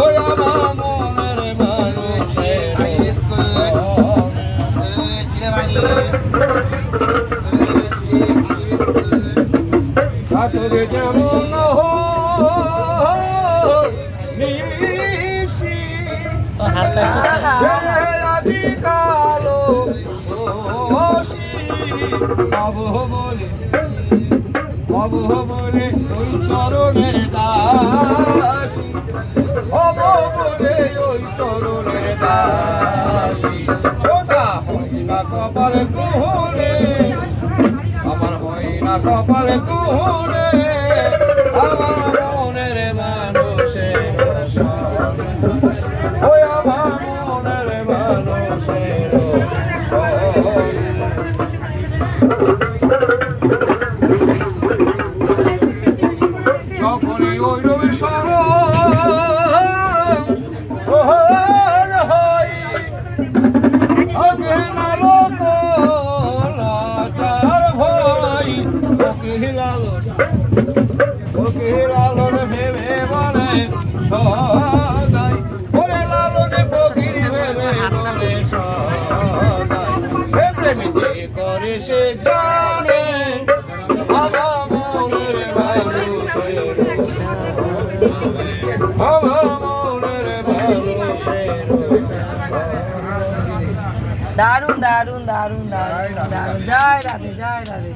ওই আমার মনের মানুষের তোরে যেমন নিশি আজি কালো হব বলে ওই চরণের দাসী হব বলে ওই চরণের দাসী ওটা হয় না কপালে কুহুরে আমার হয় না কপালে কুহুরে আমার মনের মানুষের ওই আমার মনের মানুষের যখনই ওই রবি লালন ভেবে বলে সদাই ওরে লালনে ফকির ভেবে বলে সদাই প্রেমিতে করে সে জানে আমার মনের মানুষের আমার মনের মানুষের দারুণ দারুণ দারুণ দারুণ দারুণ। জয় রাধে জয় রাধে।